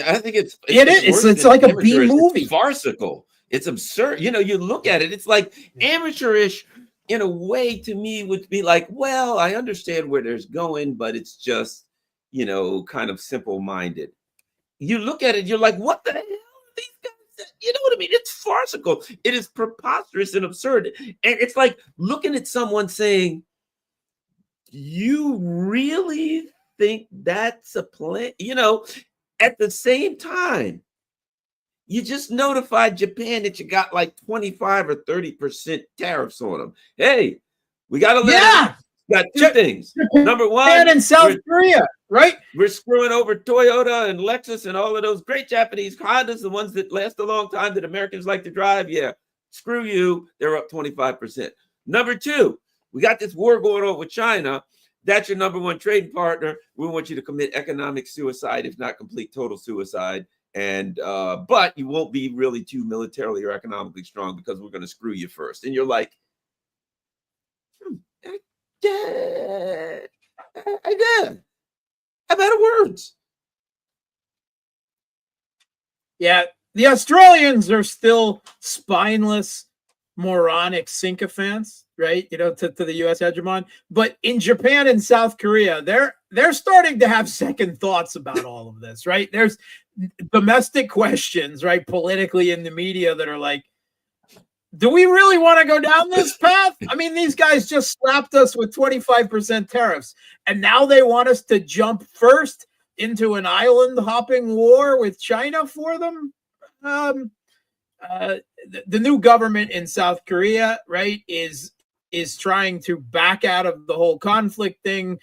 I think it is. It's like a B movie. It's farcical. It's absurd. You look at it, it's like amateurish. In a way, to me, would be like, well, I understand where there's going, but it's just, kind of simple-minded. You look at it, you're like, what the hell are these guys? You know what I mean? It's farcical. It is preposterous and absurd. And it's like looking at someone saying, you really think that's a plan? At the same time, you just notified Japan that you got like 25 or 30% tariffs on them. Hey, we got to got two things. Number one, Japan and South Korea, right? We're screwing over Toyota and Lexus and all of those great Japanese Hondas, the ones that last a long time that Americans like to drive. Yeah, screw you. They're up 25%. Number two, we got this war going on with China. That's your number one trading partner. We want you to commit economic suicide, if not complete total suicide. And but you won't be really too militarily or economically strong because we're going to screw you first. And you're like, I'm out of words. Yeah, the Australians are still spineless, moronic sycophants, right? To the U.S. hegemon. But in Japan and South Korea, they're starting to have second thoughts about all of this, right? There's domestic questions, right, politically in the media that are like, do we really want to go down this path? I mean, these guys just slapped us with 25% tariffs, and now they want us to jump first into an island hopping war with China for them. The new government in South Korea, right, is is trying to back out of the whole conflict thing,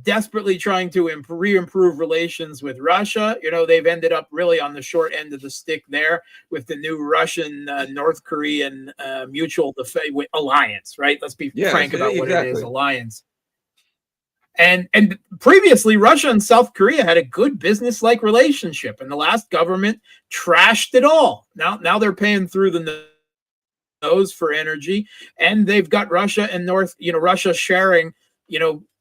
desperately trying to improve relations with Russia. You know, they've ended up really on the short end of the stick there with the new Russian North Korean mutual alliance, right? Let's be frank about what it is, alliance. And previously, Russia and South Korea had a good business-like relationship, and the last government trashed it all. Now they're paying through the nose for energy, and they've got Russia and Russia sharing,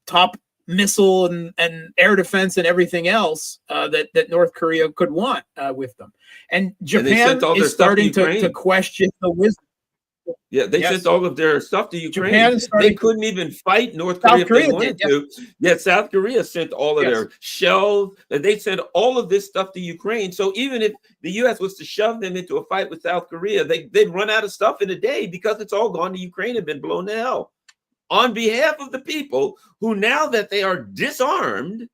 top missile and air defense and everything else that North Korea could want with them. And Japan is starting to question the wisdom. Yeah, they sent all of their stuff to Ukraine. They couldn't even fight North Korea if they wanted to. Yet South Korea sent all of their shells. They sent all of this stuff to Ukraine. So even if the U.S. was to shove them into a fight with South Korea, they'd run out of stuff in a day because it's all gone to Ukraine and been blown to hell. On behalf of the people who, now that they are disarmed,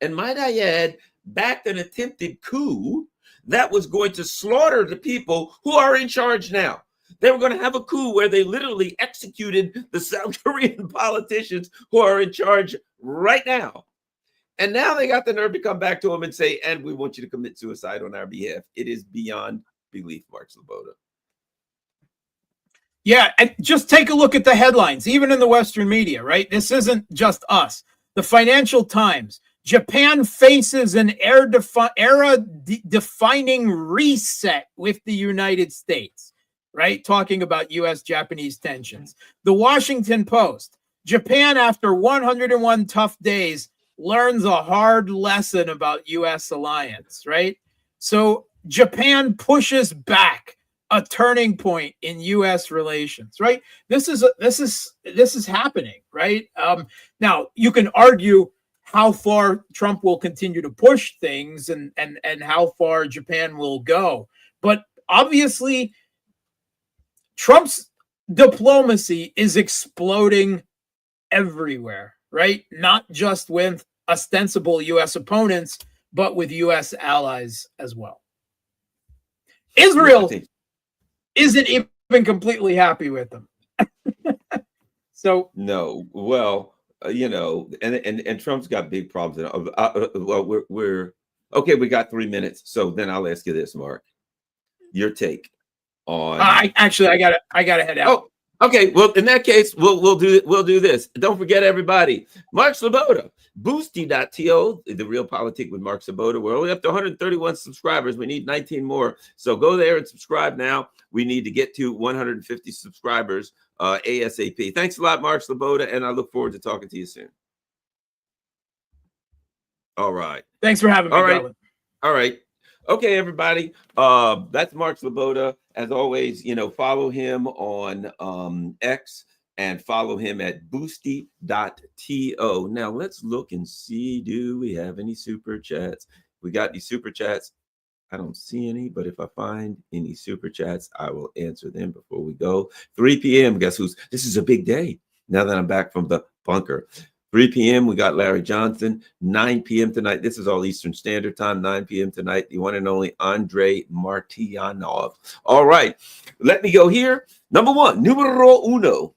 and might I add, backed an attempted coup that was going to slaughter the people who are in charge now. They were going to have a coup where they literally executed the South Korean politicians who are in charge right now. And now they got the nerve to come back to them and say, and we want you to commit suicide on our behalf. It is beyond belief, Mark Sleboda. Yeah, and just take a look at the headlines, even in the Western media, right? This isn't just us. The Financial Times, Japan faces an era-defining reset with the United States, right? Talking about U.S.-Japanese tensions. The Washington Post, Japan, after 101 tough days, learns a hard lesson about U.S. alliance, right? So Japan pushes back a turning point in U.S. relations, right? This is happening, right? Now you can argue how far Trump will continue to push things and how far Japan will go, but obviously Trump's diplomacy is exploding everywhere, right? Not just with ostensible U.S. opponents, but with U.S. allies as well. Israel isn't even completely happy with them. So no, well, and Trump's got big problems. Well, we're okay. We got 3 minutes, so then I'll ask you this, Mark. Your take on? I gotta head out. Oh, okay. Well, in that case, we'll do this. Don't forget, everybody. Mark Sleboda, Boosty.to, the Real Politic with Mark Sleboda. We're only up to 131 subscribers. We need 19 more. So go there and subscribe now. We need to get to 150 subscribers ASAP. Thanks a lot, Mark Sleboda, and I look forward to talking to you soon. All right. Thanks for having me. All right. Okay, everybody. That's Mark Sleboda. As always, follow him on X and follow him at boosty.to. Now let's look and see, do we have any super chats? We got any super chats? I don't see any, but if I find any super chats, I will answer them before we go. 3 p.m. Guess who's? This is a big day. Now that I'm back from the bunker. 3 p.m. we got Larry Johnson. 9 p.m. tonight. This is all Eastern Standard Time. 9 p.m. tonight. The one and only Andrei Martyanov. All right. Let me go here. Numero uno.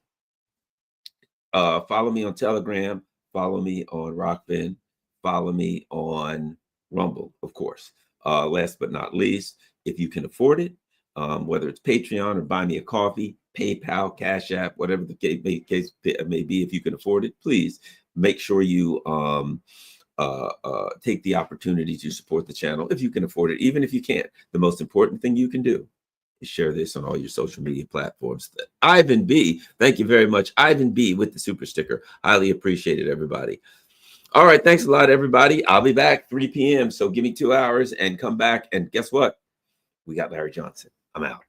Follow me on Telegram. Follow me on Rockbin. Follow me on Rumble, of course. Last but not least, if you can afford it, whether it's Patreon or Buy Me a Coffee, PayPal, Cash App, whatever the case may be, if you can afford it, please make sure you take the opportunity to support the channel if you can afford it. Even if you can't, the most important thing you can do is share this on all your social media platforms. Ivan B, thank you very much. Ivan B with the super sticker. Highly appreciated, everybody. All right. Thanks a lot, everybody. I'll be back 3 p.m. So give me 2 hours and come back. And guess what? We got Larry Johnson. I'm out.